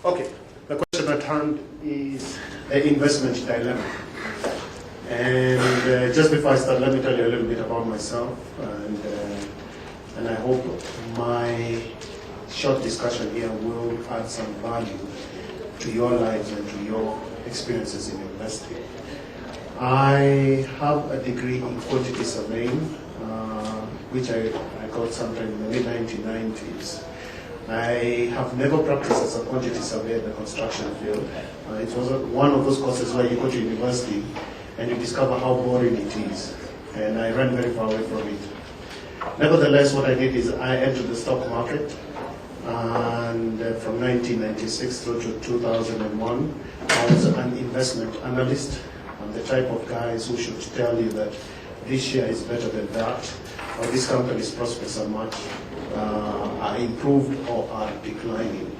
Okay, the question at hand is an investment dilemma. And just before I start, let me tell you a little bit about myself. And I hope my short discussion here will add some value to your lives and to your experiences in investing. I have a degree in quantity surveying, which I got sometime in the mid-1990s. I have never practiced as a quantity surveyor in the construction field. It was one of those courses where you go to university and you discover how boring it is. And I ran very far away from it. Nevertheless, what I did is I entered the stock market. And from 1996 through to 2001, I was an investment analyst. I'm the type of guys who should tell you that this share is better than that, or this company's prospects are much are improved or are declining.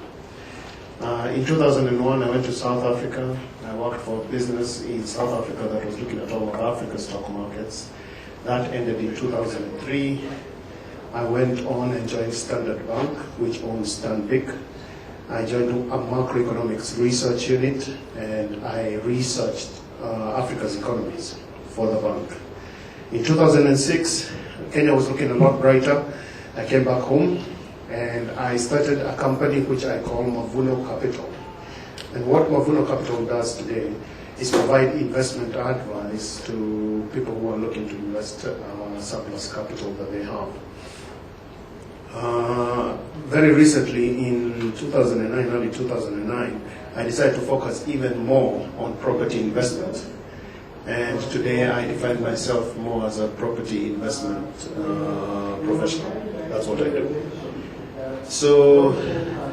In 2001, I went to South Africa. I worked for a business in South Africa that was looking at all of Africa's stock markets. That ended in 2003. I went on and joined Standard Bank, which owns Stanbic. I joined a macroeconomics research unit, and I researched Africa's economies for the bank. In 2006, Kenya was looking a lot brighter. I came back home, and I started a company which I call Mavuno Capital. And what Mavuno Capital does today is provide investment advice to people who are looking to invest surplus capital that they have. Very recently, in 2009, early 2009, I decided to focus even more on property investment. And today I define myself more as a property investment professional. That's what I do. So,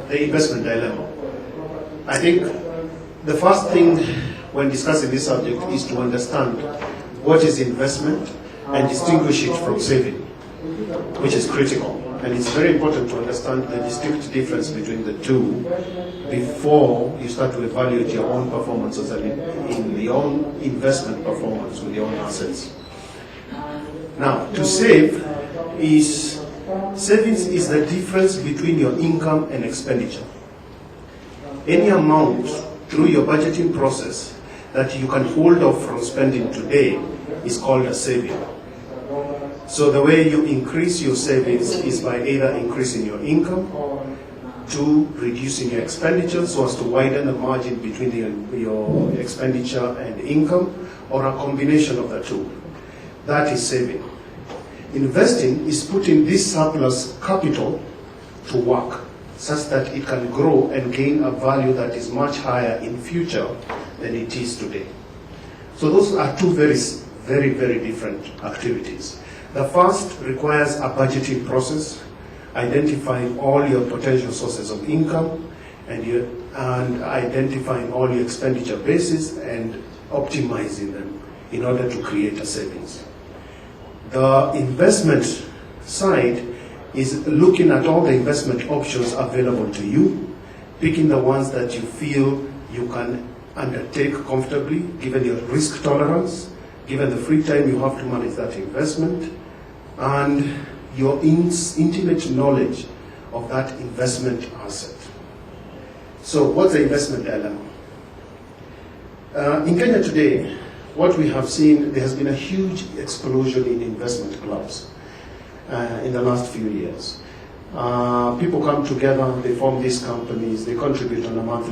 the investment dilemma. I think the first thing when discussing this subject is to understand what is investment and distinguish it from saving, which is critical. And it's very important to understand the distinct difference between the two before you start to evaluate your own performance as in your own investment performance with your own assets. Now, to save savings is the difference between your income and expenditure. Any amount through your budgeting process that you can hold off from spending today is called a saving. So the way you increase your savings is by either increasing your income, to reducing your expenditure so as to widen the margin between your expenditure and income, or a combination of the two. That is saving. Investing is putting this surplus capital to work such that it can grow and gain a value that is much higher in future than it is today. So those are two very, very different activities. The first requires a budgeting process, identifying all your potential sources of income and identifying all your expenditure bases and optimizing them in order to create a savings. The investment side is looking at all the investment options available to you, picking the ones that you feel you can undertake comfortably, given your risk tolerance, given the free time you have to manage that investment, and your intimate knowledge of that investment asset. So what's the investment dilemma? In Kenya today, what we have seen, there has been a huge explosion in investment clubs in the last few years. People come together, they form these companies, they contribute on a monthly